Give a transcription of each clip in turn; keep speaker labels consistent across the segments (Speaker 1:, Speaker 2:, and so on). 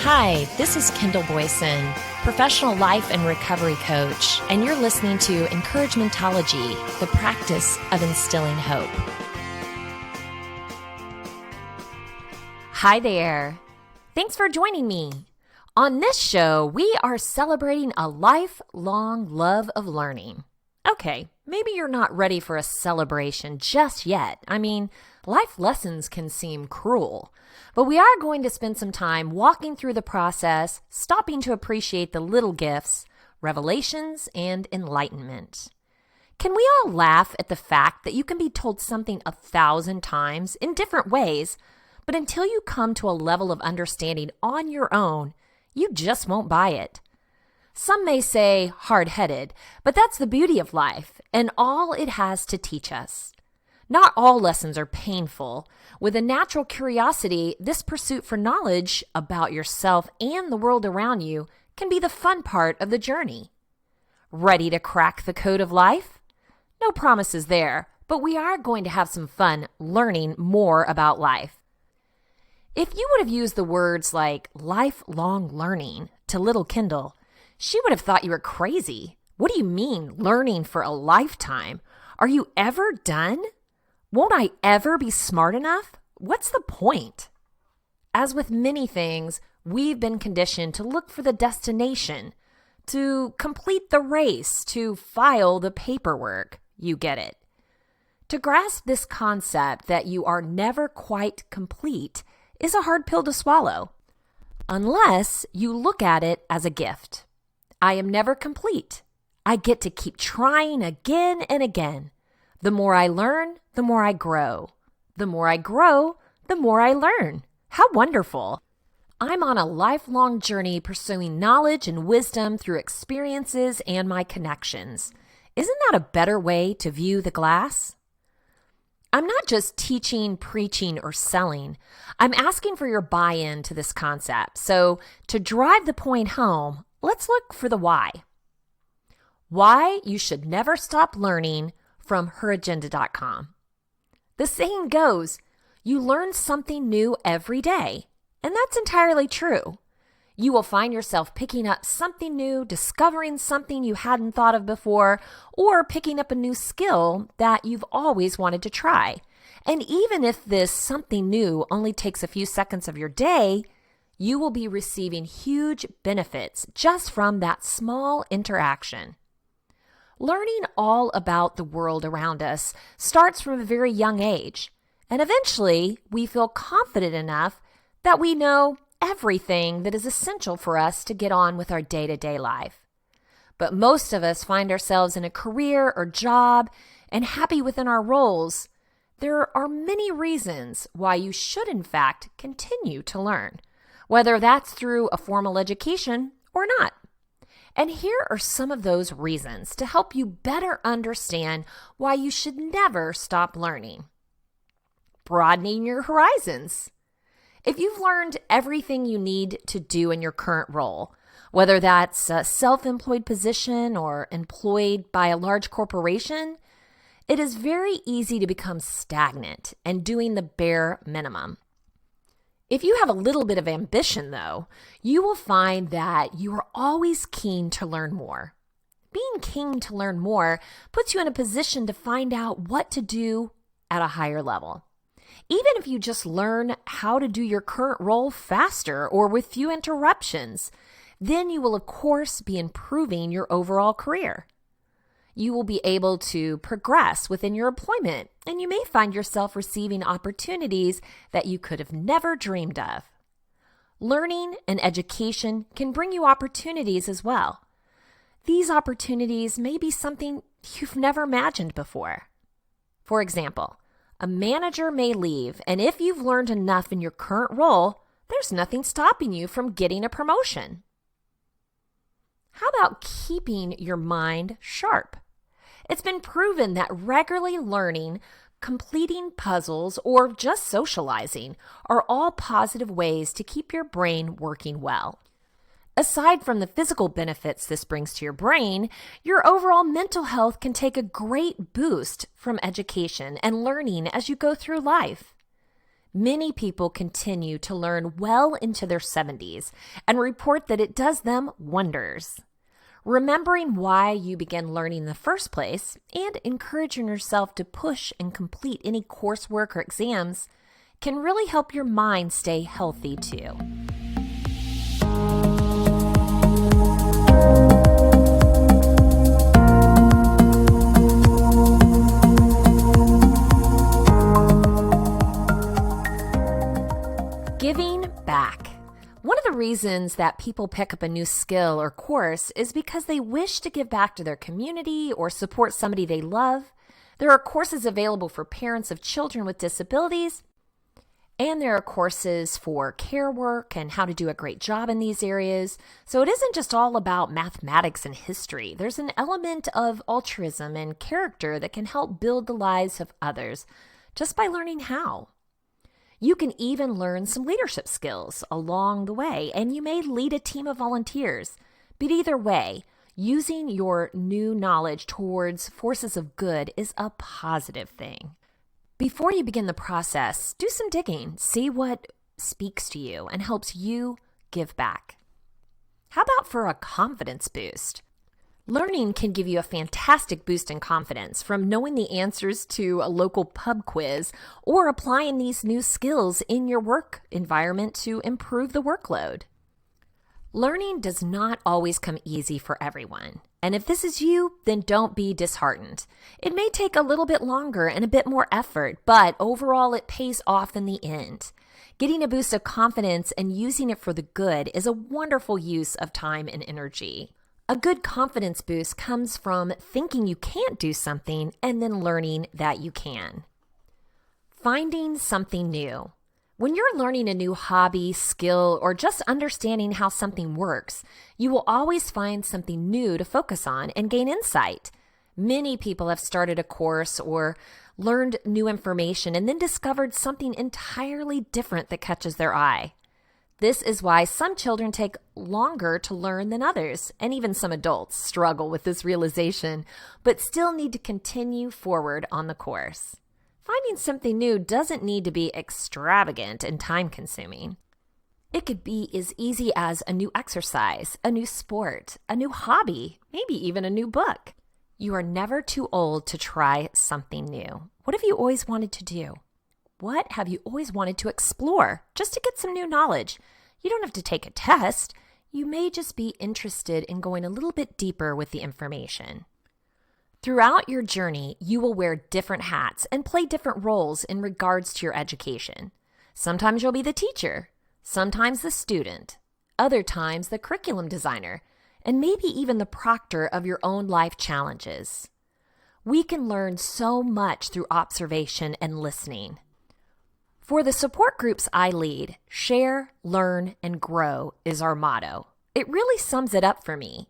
Speaker 1: Hi, this is Kendall Boyson, professional life and recovery coach, and you're listening to Encouragementology, the practice of instilling hope. Hi there. Thanks for joining me. On this show, we are celebrating a lifelong love of learning. Okay, maybe you're not ready for a celebration just yet. I mean, life lessons can seem cruel. But we are going to spend some time walking through the process, stopping to appreciate the little gifts, revelations, and enlightenment. Can we all laugh at the fact that you can be told something 1,000 times in different ways, but until you come to a level of understanding on your own, you just won't buy it? Some may say hard-headed, but that's the beauty of life and all it has to teach us. Not all lessons are painful. With a natural curiosity, this pursuit for knowledge about yourself and the world around you can be the fun part of the journey. Ready to crack the code of life? No promises there, but we are going to have some fun learning more about life. If you would have used the words like lifelong learning to little Kendall, she would have thought you were crazy. What do you mean, learning for a lifetime? Are you ever done? Won't I ever be smart enough? What's the point? As with many things, we've been conditioned to look for the destination, to complete the race, to file the paperwork. You get it. To grasp this concept that you are never quite complete is a hard pill to swallow, unless you look at it as a gift. I am never complete. I get to keep trying again and again. The more I learn, the more I grow. The more I grow, the more I learn. How wonderful. I'm on a lifelong journey pursuing knowledge and wisdom through experiences and my connections. Isn't that a better way to view the glass? I'm not just teaching, preaching, or selling. I'm asking for your buy-in to this concept. So to drive the point home, let's look for the why. Why you should never stop learning from heragenda.com. The saying goes, you learn something new every day, and that's entirely true. You will find yourself picking up something new, discovering something you hadn't thought of before, or picking up a new skill that you've always wanted to try. And even if this something new only takes a few seconds of your day, you will be receiving huge benefits just from that small interaction. Learning all about the world around us starts from a very young age, and eventually we feel confident enough that we know everything that is essential for us to get on with our day-to-day life. But most of us find ourselves in a career or job and happy within our roles. There are many reasons why you should, in fact, continue to learn, whether that's through a formal education or not. And here are some of those reasons to help you better understand why you should never stop learning. Broadening your horizons. If you've learned everything you need to do in your current role, whether that's a self-employed position or employed by a large corporation, it is very easy to become stagnant and doing the bare minimum. If you have a little bit of ambition, though, you will find that you are always keen to learn more. Being keen to learn more puts you in a position to find out what to do at a higher level. Even if you just learn how to do your current role faster or with few interruptions, then you will, of course, be improving your overall career. You will be able to progress within your employment, and you may find yourself receiving opportunities that you could have never dreamed of. Learning and education can bring you opportunities as well. These opportunities may be something you've never imagined before. For example, a manager may leave, and if you've learned enough in your current role, there's nothing stopping you from getting a promotion. How about keeping your mind sharp? It's been proven that regularly learning, completing puzzles, or just socializing are all positive ways to keep your brain working well. Aside from the physical benefits this brings to your brain, your overall mental health can take a great boost from education and learning as you go through life. Many people continue to learn well into their 70s and report that it does them wonders. Remembering why you began learning in the first place and encouraging yourself to push and complete any coursework or exams can really help your mind stay healthy too. Giving back. One of the reasons that people pick up a new skill or course is because they wish to give back to their community or support somebody they love. There are courses available for parents of children with disabilities, and there are courses for care work and how to do a great job in these areas. So it isn't just all about mathematics and history. There's an element of altruism and character that can help build the lives of others just by learning how. You can even learn some leadership skills along the way, and you may lead a team of volunteers. But either way, using your new knowledge towards forces of good is a positive thing. Before you begin the process, do some digging. See what speaks to you and helps you give back. How about for a confidence boost? Learning can give you a fantastic boost in confidence from knowing the answers to a local pub quiz or applying these new skills in your work environment to improve the workload. Learning does not always come easy for everyone. And if this is you, then don't be disheartened. It may take a little bit longer and a bit more effort, but overall it pays off in the end. Getting a boost of confidence and using it for the good is a wonderful use of time and energy. A good confidence boost comes from thinking you can't do something and then learning that you can. Finding something new. When you're learning a new hobby, skill, or just understanding how something works, you will always find something new to focus on and gain insight. Many people have started a course or learned new information and then discovered something entirely different that catches their eye. This is why some children take longer to learn than others, and even some adults struggle with this realization, but still need to continue forward on the course. Finding something new doesn't need to be extravagant and time-consuming. It could be as easy as a new exercise, a new sport, a new hobby, maybe even a new book. You are never too old to try something new. What have you always wanted to do? What have you always wanted to explore just to get some new knowledge? You don't have to take a test. You may just be interested in going a little bit deeper with the information. Throughout your journey, you will wear different hats and play different roles in regards to your education. Sometimes you'll be the teacher, sometimes the student, other times the curriculum designer, and maybe even the proctor of your own life challenges. We can learn so much through observation and listening. For the support groups I lead, share, learn, and grow is our motto. It really sums it up for me.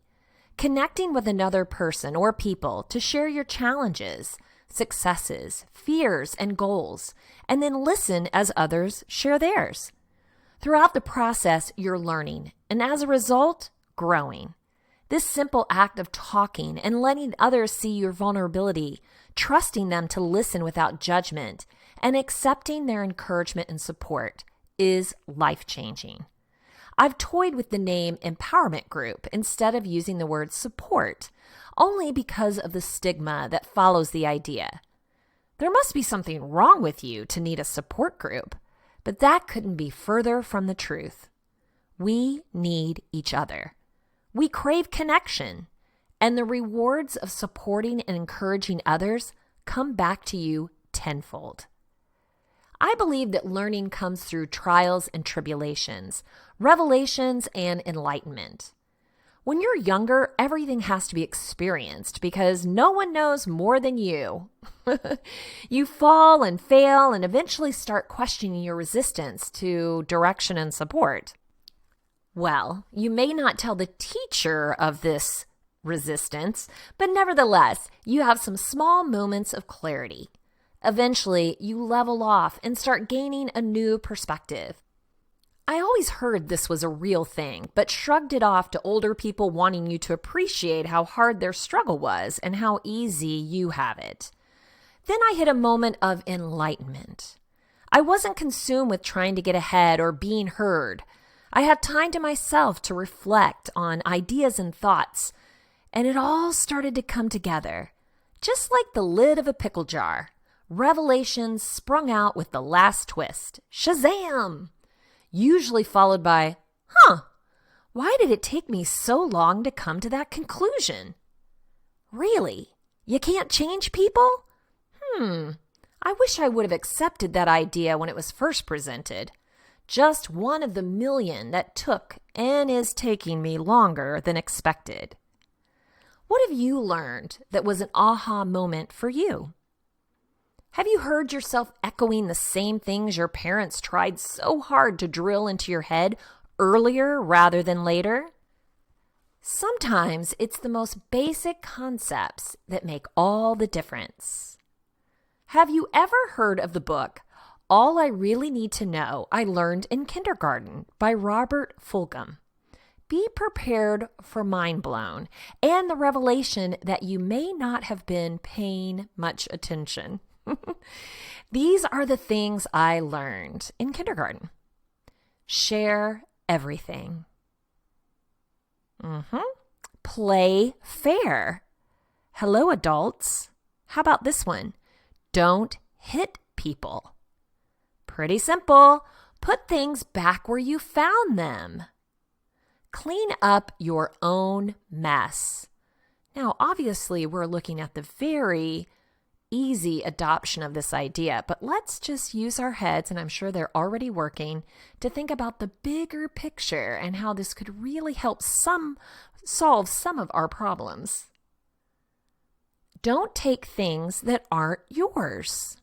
Speaker 1: Connecting with another person or people to share your challenges, successes, fears, and goals, and then listen as others share theirs. Throughout the process, you're learning, and as a result, growing. This simple act of talking and letting others see your vulnerability, trusting them to listen without judgment, and accepting their encouragement and support is life-changing. I've toyed with the name empowerment group instead of using the word support, only because of the stigma that follows the idea. There must be something wrong with you to need a support group, but that couldn't be further from the truth. We need each other. We crave connection, and the rewards of supporting and encouraging others come back to you tenfold. I believe that learning comes through trials and tribulations, revelations, and enlightenment. When you're younger, everything has to be experienced because no one knows more than you. You fall and fail and eventually start questioning your resistance to direction and support. Well, you may not tell the teacher of this resistance, but nevertheless, you have some small moments of clarity. Eventually, you level off and start gaining a new perspective. I always heard this was a real thing, but shrugged it off to older people wanting you to appreciate how hard their struggle was and how easy you have it. Then I hit a moment of enlightenment. I wasn't consumed with trying to get ahead or being heard. I had time to myself to reflect on ideas and thoughts, and it all started to come together, just like the lid of a pickle jar. Revelations sprung out with the last twist. Shazam! Usually followed by, why did it take me so long to come to that conclusion? Really? You can't change people? I wish I would have accepted that idea when it was first presented. Just one of the million that took and is taking me longer than expected. What have you learned that was an aha moment for you? Have you heard yourself echoing the same things your parents tried so hard to drill into your head earlier rather than later? Sometimes it's the most basic concepts that make all the difference. Have you ever heard of the book, All I Really Need to Know I Learned in Kindergarten by Robert Fulghum? Be prepared for mind blown and the revelation that you may not have been paying much attention. These are the things I learned in kindergarten. Share everything. Play fair. Hello, adults. How about this one? Don't hit people. Pretty simple. Put things back where you found them. Clean up your own mess. Now, obviously, we're looking at the very easy adoption of this idea, but let's just use our heads, and I'm sure they're already working, to think about the bigger picture and how this could really help solve some of our problems. Don't take things that aren't yours.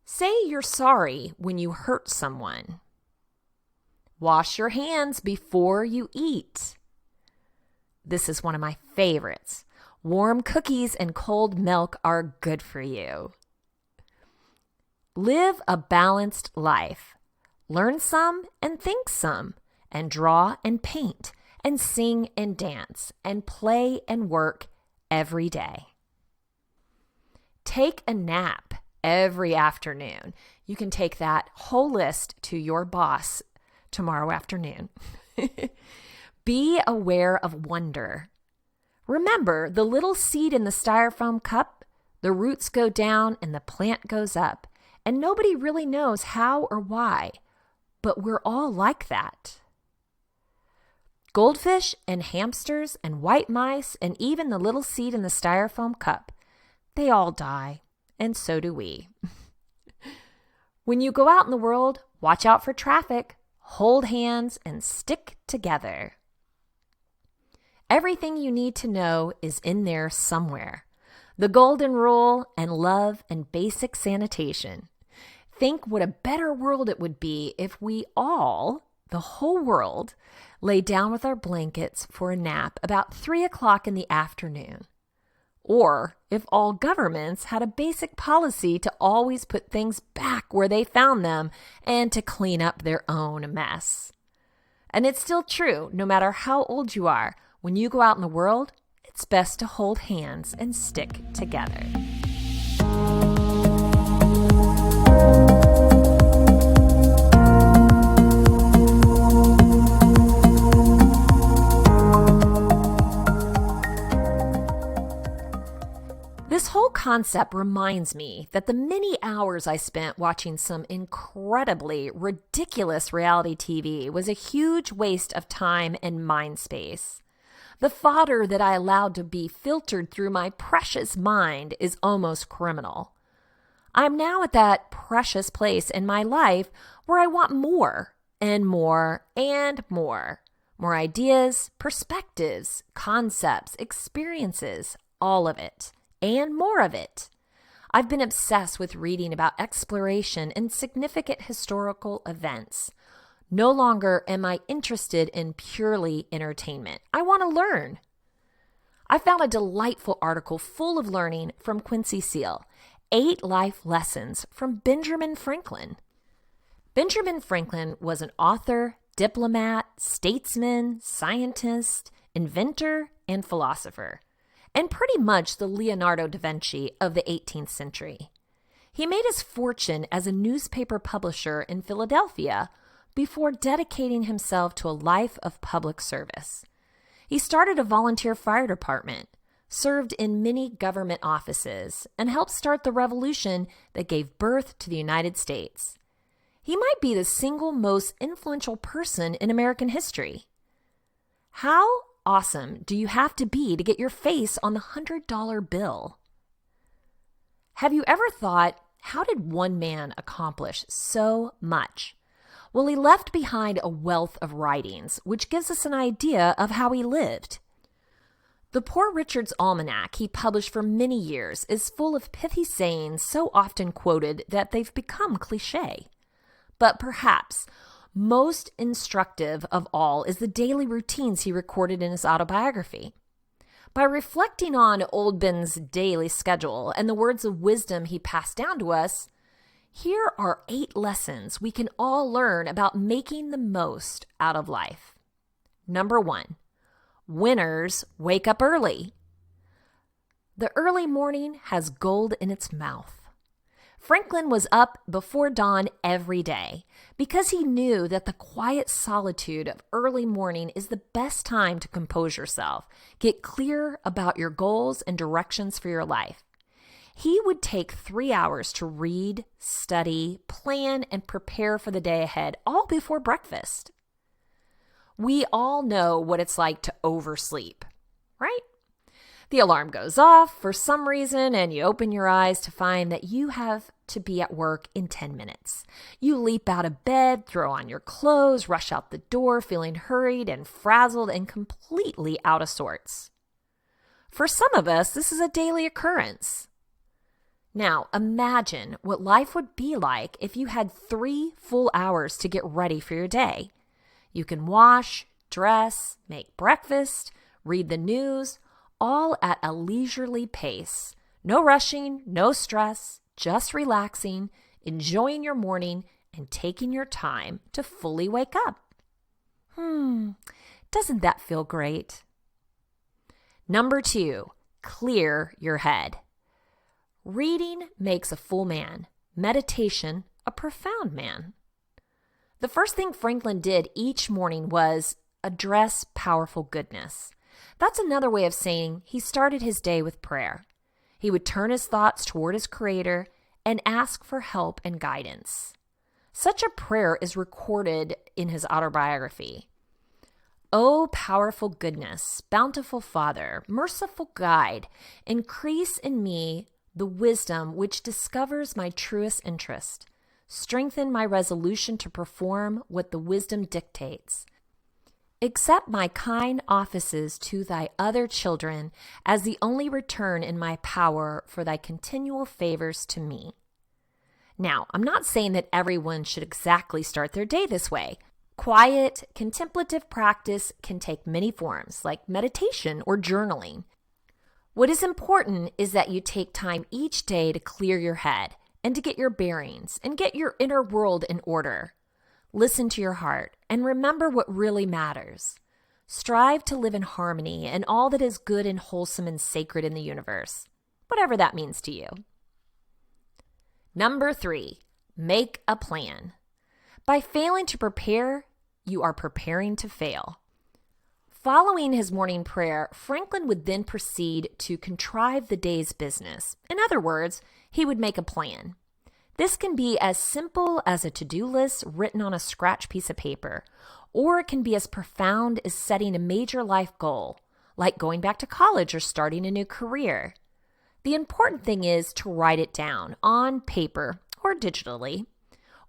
Speaker 1: Say you're sorry when you hurt someone. Wash your hands before you eat. This is one of my favorites. Warm cookies and cold milk are good for you. Live a balanced life. Learn some and think some, and draw and paint, and sing and dance, and play and work every day. Take a nap every afternoon. You can take that whole list to your boss tomorrow afternoon. Be aware of wonder. Remember, the little seed in the styrofoam cup, the roots go down and the plant goes up, and nobody really knows how or why, but we're all like that. Goldfish and hamsters and white mice and even the little seed in the styrofoam cup, they all die, and so do we. When you go out in the world, watch out for traffic, hold hands, and stick together. Everything you need to know is in there somewhere. The golden rule and love and basic sanitation. Think what a better world it would be if we all, the whole world, lay down with our blankets for a nap about 3 o'clock in the afternoon. Or if all governments had a basic policy to always put things back where they found them and to clean up their own mess. And it's still true, no matter how old you are, when you go out in the world, it's best to hold hands and stick together. This whole concept reminds me that the many hours I spent watching some incredibly ridiculous reality TV was a huge waste of time and mind space. The fodder that I allowed to be filtered through my precious mind is almost criminal. I'm now at that precious place in my life where I want more and more and more. More ideas, perspectives, concepts, experiences, all of it, and more of it. I've been obsessed with reading about exploration and significant historical events. No longer am I interested in purely entertainment. I want to learn. I found a delightful article full of learning from Quincy Seal, 8 Life Lessons from Benjamin Franklin. Benjamin Franklin was an author, diplomat, statesman, scientist, inventor, and philosopher, and pretty much the Leonardo da Vinci of the 18th century. He made his fortune as a newspaper publisher in Philadelphia before dedicating himself to a life of public service. He started a volunteer fire department, served in many government offices, and helped start the revolution that gave birth to the United States. He might be the single most influential person in American history. How awesome do you have to be to get your face on the $100 bill? Have you ever thought, how did one man accomplish so much? Well, he left behind a wealth of writings, which gives us an idea of how he lived. The Poor Richard's Almanac he published for many years is full of pithy sayings so often quoted that they've become cliche. But perhaps most instructive of all is the daily routines he recorded in his autobiography. By reflecting on Old Ben's daily schedule and the words of wisdom he passed down to us, here are 8 lessons we can all learn about making the most out of life. Number 1, winners wake up early. The early morning has gold in its mouth. Franklin was up before dawn every day because he knew that the quiet solitude of early morning is the best time to compose yourself, get clear about your goals and directions for your life. He would take 3 hours to read, study, plan, and prepare for the day ahead, all before breakfast. We all know what it's like to oversleep, right? The alarm goes off for some reason, and you open your eyes to find that you have to be at work in 10 minutes. You leap out of bed, throw on your clothes, rush out the door, feeling hurried and frazzled and completely out of sorts. For some of us, this is a daily occurrence. Now, imagine what life would be like if you had 3 full hours to get ready for your day. You can wash, dress, make breakfast, read the news, all at a leisurely pace. No rushing, no stress, just relaxing, enjoying your morning, and taking your time to fully wake up. Doesn't that feel great? Number 2, clear your head. Reading makes a full man. Meditation, a profound man. The first thing Franklin did each morning was address powerful goodness. That's another way of saying he started his day with prayer. He would turn his thoughts toward his Creator and ask for help and guidance. Such a prayer is recorded in his autobiography. O powerful goodness, bountiful Father, merciful guide, increase in me the wisdom which discovers my truest interest. Strengthen my resolution to perform what the wisdom dictates. Accept my kind offices to thy other children as the only return in my power for thy continual favors to me. Now, I'm not saying that everyone should exactly start their day this way. Quiet, contemplative practice can take many forms, like meditation or journaling. What is important is that you take time each day to clear your head and to get your bearings and get your inner world in order. Listen to your heart and remember what really matters. Strive to live in harmony and all that is good and wholesome and sacred in the universe, whatever that means to you. Number 3, make a plan. By failing to prepare, you are preparing to fail. Following his morning prayer, Franklin would then proceed to contrive the day's business. In other words, he would make a plan. This can be as simple as a to-do list written on a scratch piece of paper, or it can be as profound as setting a major life goal, like going back to college or starting a new career. The important thing is to write it down on paper or digitally.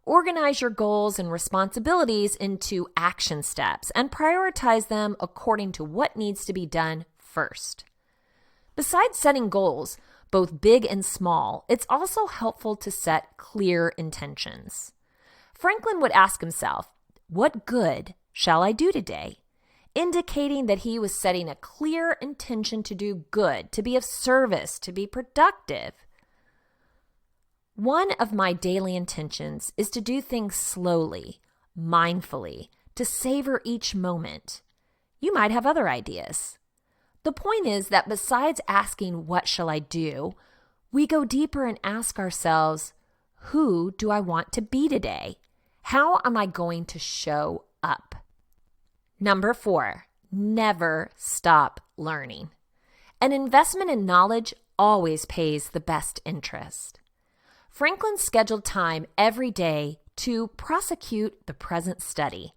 Speaker 1: Organize your goals and responsibilities into action steps and prioritize them according to what needs to be done first. Besides setting goals, both big and small, it's also helpful to set clear intentions. Franklin would ask himself, what good shall I do today? Indicating that he was setting a clear intention to do good, to be of service, to be productive. One of my daily intentions is to do things slowly, mindfully, to savor each moment. You might have other ideas. The point is that besides asking, what shall I do? We go deeper and ask ourselves, who do I want to be today? How am I going to show up? Number 4, never stop learning. An investment in knowledge always pays the best interest. Franklin scheduled time every day to prosecute the present study.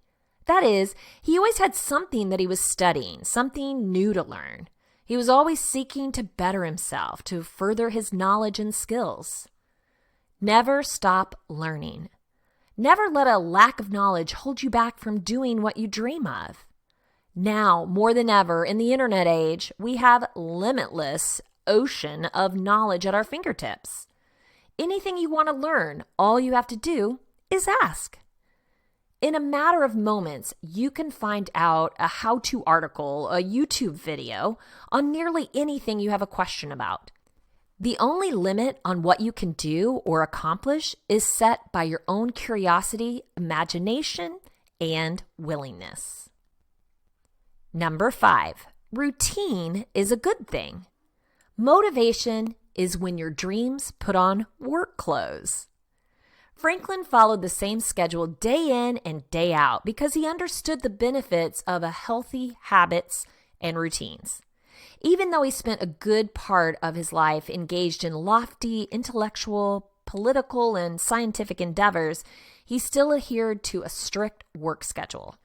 Speaker 1: That is, he always had something that he was studying, something new to learn. He was always seeking to better himself, to further his knowledge and skills. Never stop learning. Never let a lack of knowledge hold you back from doing what you dream of. Now, more than ever, in the internet age, we have limitless ocean of knowledge at our fingertips. Anything you want to learn, all you have to do is ask. In a matter of moments, you can find out a how-to article, a YouTube video on nearly anything you have a question about. The only limit on what you can do or accomplish is set by your own curiosity, imagination, and willingness. Number 5, routine is a good thing. Motivation is when your dreams put on work clothes. Franklin followed the same schedule day in and day out because he understood the benefits of healthy habits and routines. Even though he spent a good part of his life engaged in lofty intellectual, political, and scientific endeavors, he still adhered to a strict work schedule.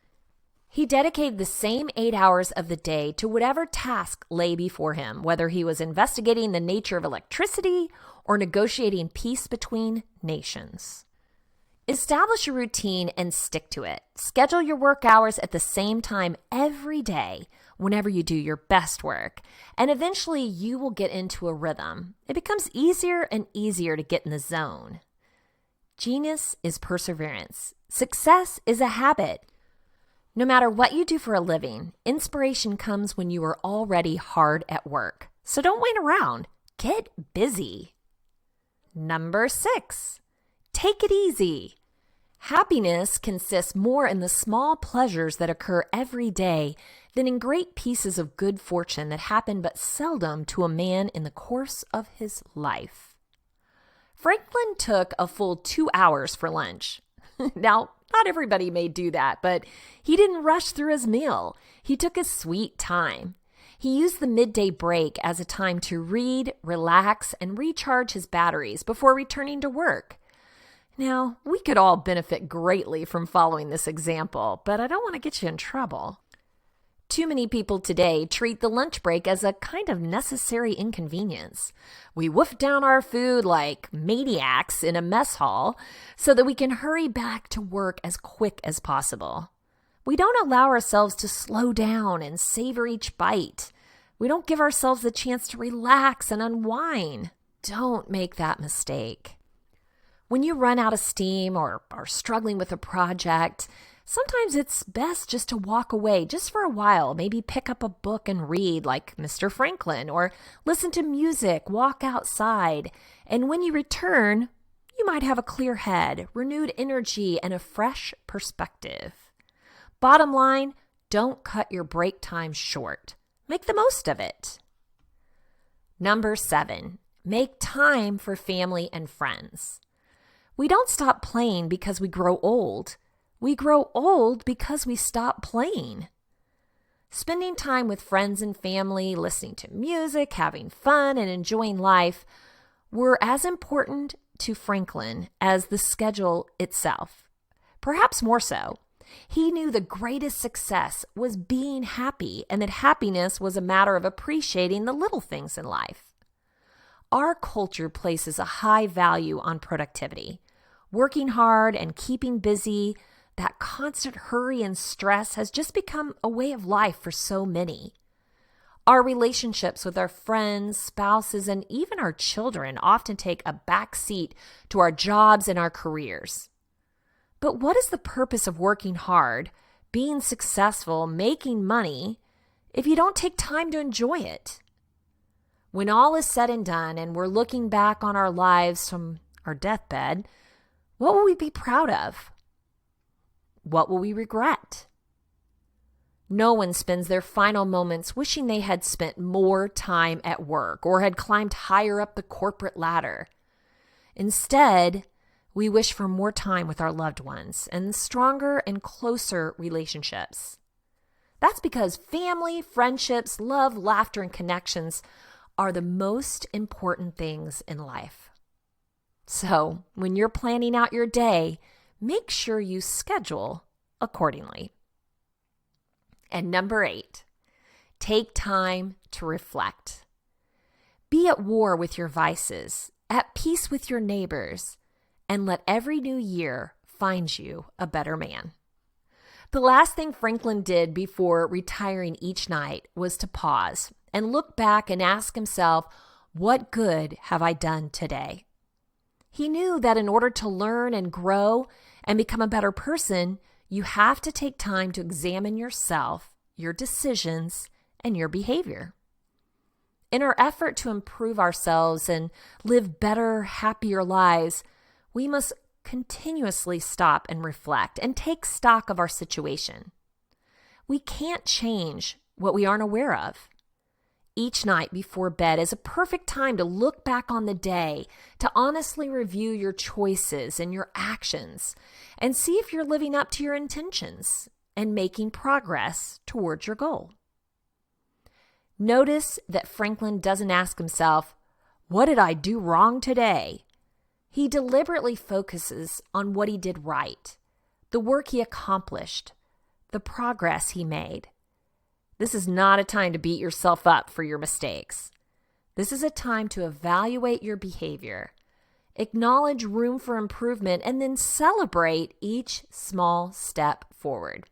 Speaker 1: He dedicated the same 8 hours of the day to whatever task lay before him, whether he was investigating the nature of electricity or negotiating peace between nations. Establish a routine and stick to it. Schedule your work hours at the same time every day whenever you do your best work, and eventually you will get into a rhythm. It becomes easier and easier to get in the zone. Genius is perseverance. Success is a habit. No matter what you do for a living, inspiration comes when you are already hard at work. So don't wait around. Get busy. Number 6, take it easy. Happiness consists more in the small pleasures that occur every day than in great pieces of good fortune that happen but seldom to a man in the course of his life. Franklin took a full 2 hours for lunch. Now, not everybody may do that, but he didn't rush through his meal. He took his sweet time. He used the midday break as a time to read, relax, and recharge his batteries before returning to work. Now, we could all benefit greatly from following this example, but I don't want to get you in trouble. Too many people today treat the lunch break as a kind of necessary inconvenience. We wolf down our food like maniacs in a mess hall so that we can hurry back to work as quick as possible. We don't allow ourselves to slow down and savor each bite. We don't give ourselves the chance to relax and unwind. Don't make that mistake. When you run out of steam or are struggling with a project, sometimes it's best just to walk away just for a while, maybe pick up a book and read like Mr. Franklin, or listen to music, walk outside. And when you return, you might have a clear head, renewed energy, and a fresh perspective. Bottom line, don't cut your break time short. Make the most of it. Number 7, make time for family and friends. We don't stop playing because we grow old. We grow old because we stop playing. Spending time with friends and family, listening to music, having fun, and enjoying life were as important to Franklin as the schedule itself. Perhaps more so. He knew the greatest success was being happy, and that happiness was a matter of appreciating the little things in life. Our culture places a high value on productivity. Working hard and keeping busy, that constant hurry and stress has just become a way of life for so many. Our relationships with our friends, spouses, and even our children often take a back seat to our jobs and our careers. But what is the purpose of working hard, being successful, making money, if you don't take time to enjoy it? When all is said and done and we're looking back on our lives from our deathbed, what will we be proud of? What will we regret? No one spends their final moments wishing they had spent more time at work or had climbed higher up the corporate ladder. Instead, we wish for more time with our loved ones and stronger and closer relationships. That's because family, friendships, love, laughter, and connections are the most important things in life. So, when you're planning out your day, make sure you schedule accordingly. And number 8, take time to reflect. Be at war with your vices, at peace with your neighbors, and let every new year find you a better man. The last thing Franklin did before retiring each night was to pause and look back and ask himself, what good have I done today? He knew that in order to learn and grow and become a better person, you have to take time to examine yourself, your decisions, and your behavior. In our effort to improve ourselves and live better, happier lives, we must continuously stop and reflect and take stock of our situation. We can't change what we aren't aware of. Each night before bed is a perfect time to look back on the day, to honestly review your choices and your actions, and see if you're living up to your intentions and making progress towards your goal. Notice that Franklin doesn't ask himself, what did I do wrong today? He deliberately focuses on what he did right, the work he accomplished, the progress he made. This is not a time to beat yourself up for your mistakes. This is a time to evaluate your behavior, acknowledge room for improvement, and then celebrate each small step forward.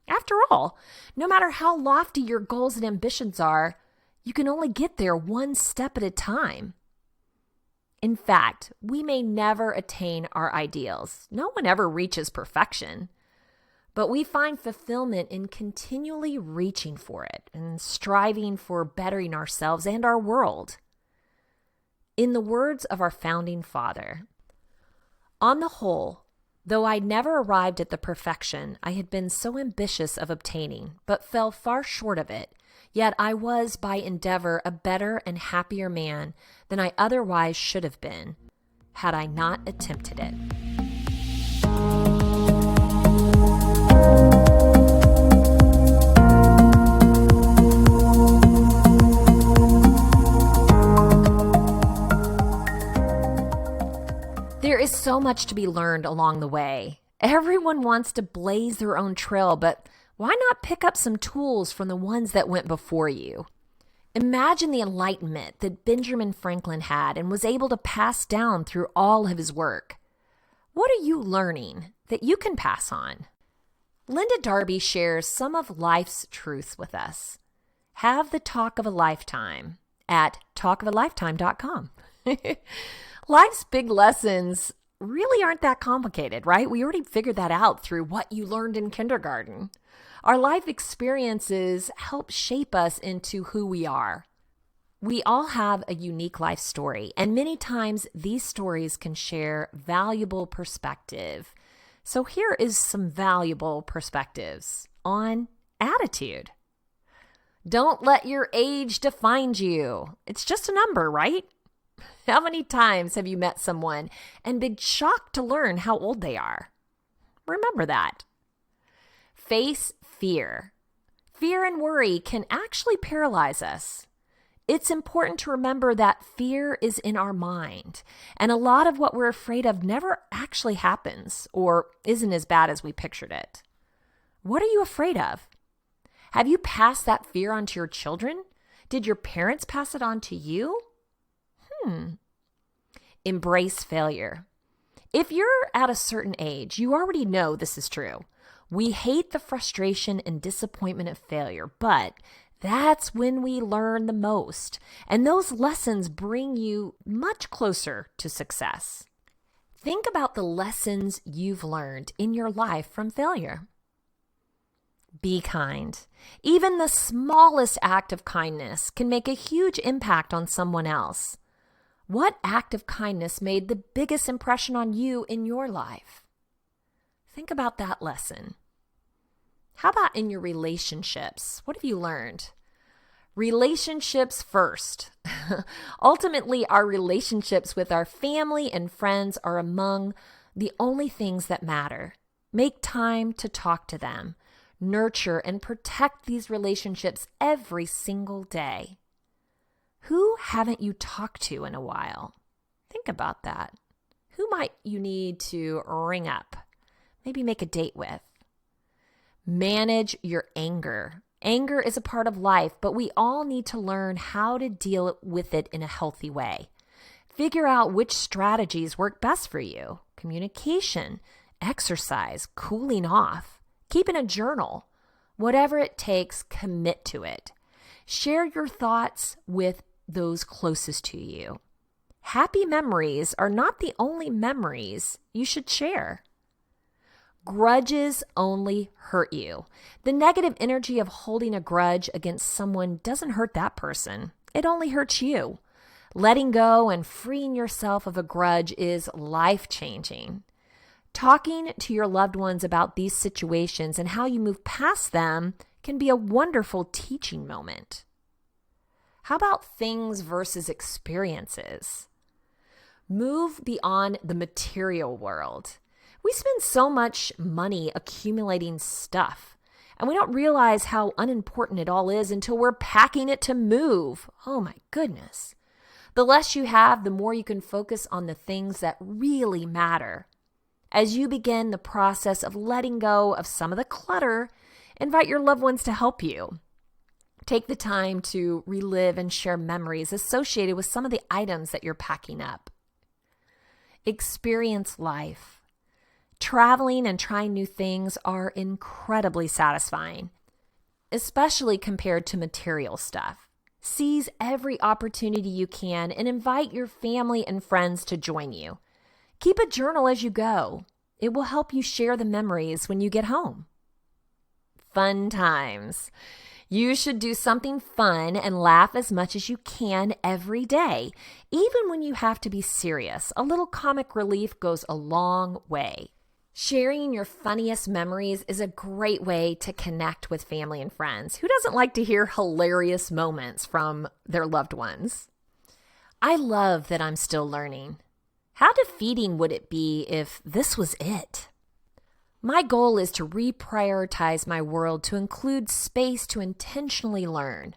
Speaker 1: After all, no matter how lofty your goals and ambitions are, you can only get there one step at a time. In fact, we may never attain our ideals. No one ever reaches perfection. But we find fulfillment in continually reaching for it and striving for bettering ourselves and our world. In the words of our founding father, on the whole, though I never arrived at the perfection I had been so ambitious of obtaining, but fell far short of it, yet I was by endeavor a better and happier man than I otherwise should have been, had I not attempted it. There is so much to be learned along the way. Everyone wants to blaze their own trail, but why not pick up some tools from the ones that went before you? Imagine the enlightenment that Benjamin Franklin had and was able to pass down through all of his work. What are you learning that you can pass on? Linda Darby shares some of life's truths with us. Have the talk of a lifetime at talkofalifetime.com. Life's big lessons really aren't that complicated, right? We already figured that out through what you learned in kindergarten. Our life experiences help shape us into who we are. We all have a unique life story, and many times these stories can share valuable perspective. So here is some valuable perspectives on attitude. Don't let your age define you. It's just a number, right? How many times have you met someone and been shocked to learn how old they are? Remember that. Face fear. Fear and worry can actually paralyze us. It's important to remember that fear is in our mind, and a lot of what we're afraid of never actually happens or isn't as bad as we pictured it. What are you afraid of? Have you passed that fear on to your children? Did your parents pass it on to you? Embrace failure. If you're at a certain age, you already know this is true. We hate the frustration and disappointment of failure, but that's when we learn the most, and those lessons bring you much closer to success. Think about the lessons you've learned in your life from failure. Be kind. Even the smallest act of kindness can make a huge impact on someone else. What act of kindness made the biggest impression on you in your life? Think about that lesson. How about in your relationships? What have you learned? Relationships first. Ultimately, our relationships with our family and friends are among the only things that matter. Make time to talk to them. Nurture and protect these relationships every single day. Who haven't you talked to in a while? Think about that. Who might you need to ring up? Maybe make a date with. Manage your anger. Anger is a part of life, but we all need to learn how to deal with it in a healthy way. Figure out which strategies work best for you. Communication, exercise, cooling off, keeping a journal. Whatever it takes, commit to it. Share your thoughts with those closest to you. Happy memories are not the only memories you should share. Grudges only hurt you. The negative energy of holding a grudge against someone doesn't hurt that person. It only hurts you. Letting go and freeing yourself of a grudge is life-changing. Talking to your loved ones about these situations and how you move past them can be a wonderful teaching moment. How about things versus experiences? Move beyond the material world. We spend so much money accumulating stuff, and we don't realize how unimportant it all is until we're packing it to move. Oh my goodness. The less you have, the more you can focus on the things that really matter. As you begin the process of letting go of some of the clutter, invite your loved ones to help you. Take the time to relive and share memories associated with some of the items that you're packing up. Experience life. Traveling and trying new things are incredibly satisfying, especially compared to material stuff. Seize every opportunity you can and invite your family and friends to join you. Keep a journal as you go. It will help you share the memories when you get home. Fun times. You should do something fun and laugh as much as you can every day. Even when you have to be serious, a little comic relief goes a long way. Sharing your funniest memories is a great way to connect with family and friends. Who doesn't like to hear hilarious moments from their loved ones? I love that I'm still learning. How defeating would it be if this was it? My goal is to reprioritize my world to include space to intentionally learn.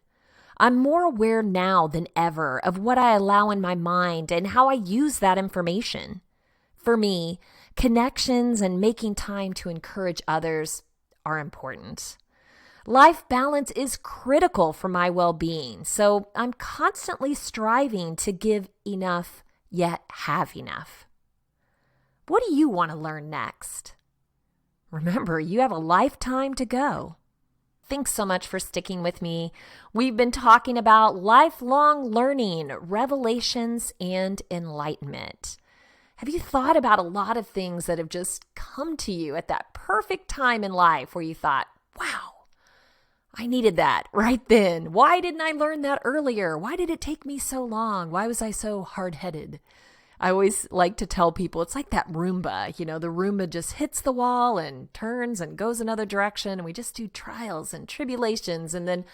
Speaker 1: I'm more aware now than ever of what I allow in my mind and how I use that information. For me, connections and making time to encourage others are important. Life balance is critical for my well-being, so I'm constantly striving to give enough, yet have enough. What do you want to learn next? Remember, you have a lifetime to go. Thanks so much for sticking with me. We've been talking about lifelong learning, revelations, and enlightenment. Have you thought about a lot of things that have just come to you at that perfect time in life where you thought, wow, I needed that right then. Why didn't I learn that earlier? Why did it take me so long? Why was I so hard-headed? I always like to tell people it's like that Roomba. You know, the Roomba just hits the wall and turns and goes another direction, and we just do trials and tribulations, and then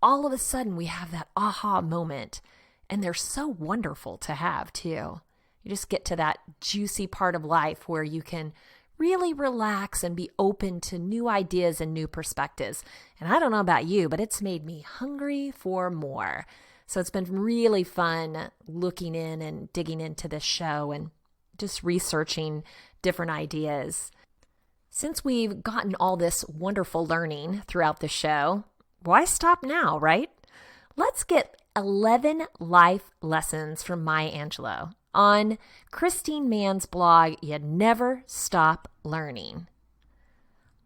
Speaker 1: all of a sudden we have that aha moment, and they're so wonderful to have too. You just get to that juicy part of life where you can really relax and be open to new ideas and new perspectives. And I don't know about you, but it's made me hungry for more. So it's been really fun looking in and digging into this show and just researching different ideas. Since we've gotten all this wonderful learning throughout the show, why stop now, right? Let's get 11 life lessons from Maya Angelou on Christine Mann's blog, You Never Stop Learning.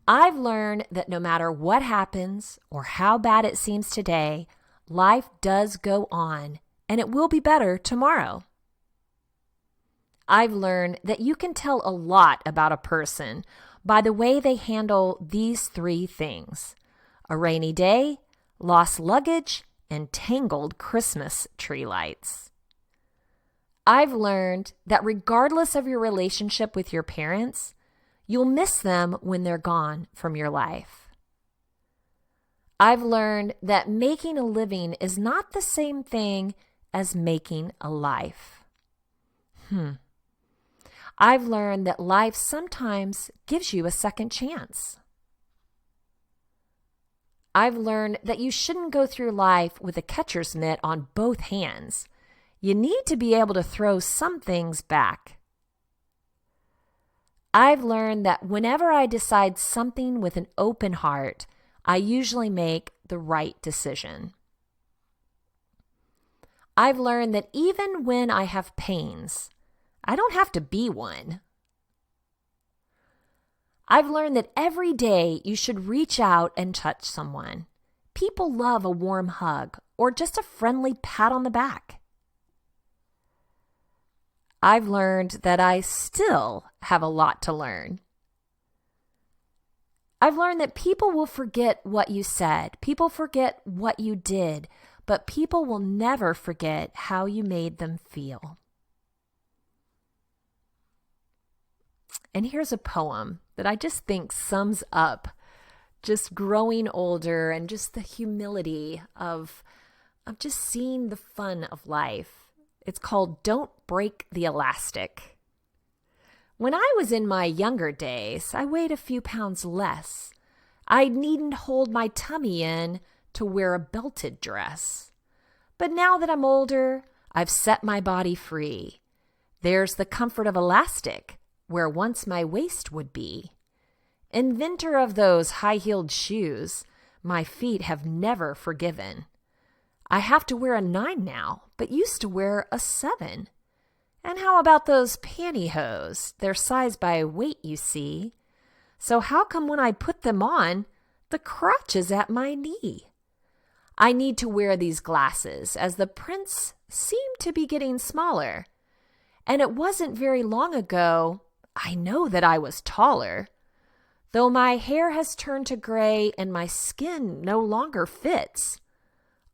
Speaker 1: I've learned that no matter what happens or how bad it seems today, life does go on and it will be better tomorrow. I've learned that you can tell a lot about a person by the way they handle these 3 things: a rainy day, lost luggage, and tangled Christmas tree lights. I've learned that regardless of your relationship with your parents, you'll miss them when they're gone from your life. I've learned that making a living is not the same thing as making a life. I've learned that life sometimes gives you a second chance. I've learned that you shouldn't go through life with a catcher's mitt on both hands. You need to be able to throw some things back. I've learned that whenever I decide something with an open heart, I usually make the right decision. I've learned that even when I have pains, I don't have to be one. I've learned that every day you should reach out and touch someone. People love a warm hug or just a friendly pat on the back. I've learned that I still have a lot to learn. I've learned that people will forget what you said. People forget what you did, but people will never forget how you made them feel. And here's a poem that I just think sums up just growing older and just the humility of just seeing the fun of life. It's called Don't Break the Elastic. When I was in my younger days, I weighed a few pounds less. I needn't hold my tummy in to wear a belted dress. But now that I'm older, I've set my body free. There's the comfort of elastic where once my waist would be. Inventor of those high-heeled shoes, my feet have never forgiven. I have to wear a 9 now, but used to wear a 7. And how about those pantyhose? They're sized by weight, you see. So how come when I put them on, the crotch is at my knee? I need to wear these glasses as the prints seem to be getting smaller. And it wasn't very long ago, I know that I was taller. Though my hair has turned to gray and my skin no longer fits.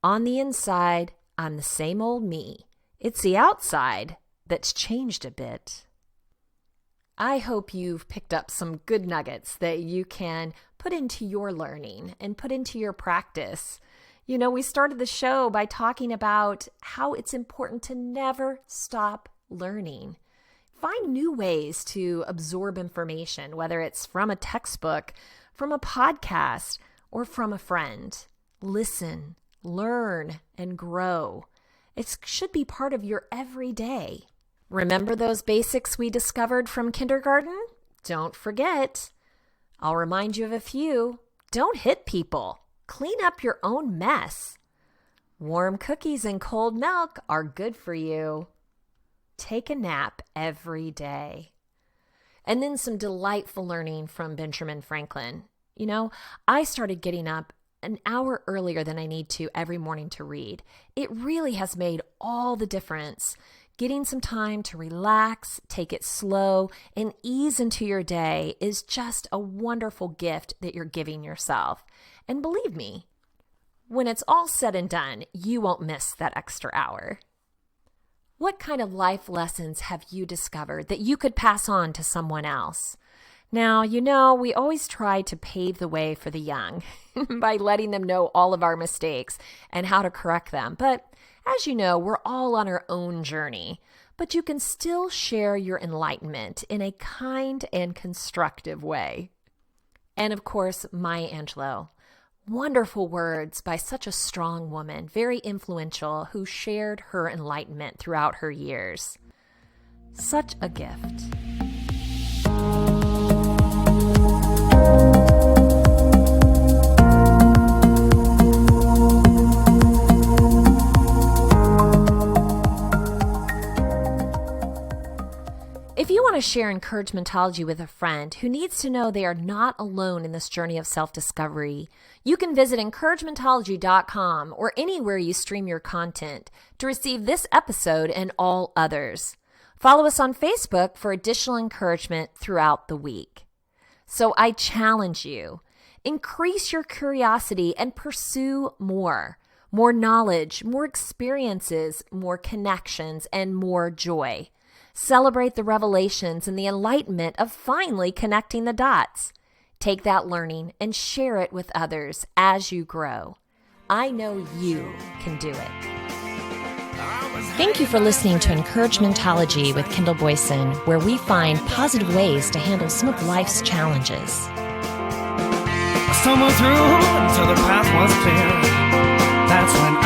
Speaker 1: On the inside, I'm the same old me. It's the outside that's changed a bit. I hope you've picked up some good nuggets that you can put into your learning and put into your practice. You know, we started the show by talking about how it's important to never stop learning. Find new ways to absorb information, whether it's from a textbook, from a podcast, or from a friend. Listen, learn, and grow. It should be part of your everyday. Remember those basics we discovered from kindergarten? Don't forget. I'll remind you of a few. Don't hit people. Clean up your own mess. Warm cookies and cold milk are good for you. Take a nap every day. And then some delightful learning from Benjamin Franklin. You know, I started getting up an hour earlier than I need to every morning to read. It really has made all the difference. Getting some time to relax, take it slow, and ease into your day is just a wonderful gift that you're giving yourself. And believe me, when it's all said and done, you won't miss that extra hour. What kind of life lessons have you discovered that you could pass on to someone else? Now, you know, we always try to pave the way for the young by letting them know all of our mistakes and how to correct them. But as you know, we're all on our own journey. But you can still share your enlightenment in a kind and constructive way. And of course, Maya Angelou. Wonderful words by such a strong woman, very influential, who shared her enlightenment throughout her years. Such a gift. If you want to share encouragementology with a friend who needs to know they are not alone in this journey of self-discovery, you can visit encouragementology.com or anywhere you stream your content to receive this episode and all others. Follow us on Facebook for additional encouragement throughout the week. So I challenge you, increase your curiosity and pursue more. More knowledge, more experiences, more connections, and more joy. Celebrate the revelations and the enlightenment of finally connecting the dots. Take that learning and share it with others as you grow. I know you can do it. Thank you for listening to Encouragementology with Kendall Boyson, where we find positive ways to handle some of life's challenges.
Speaker 2: I stumbled through until the path was clear. That's when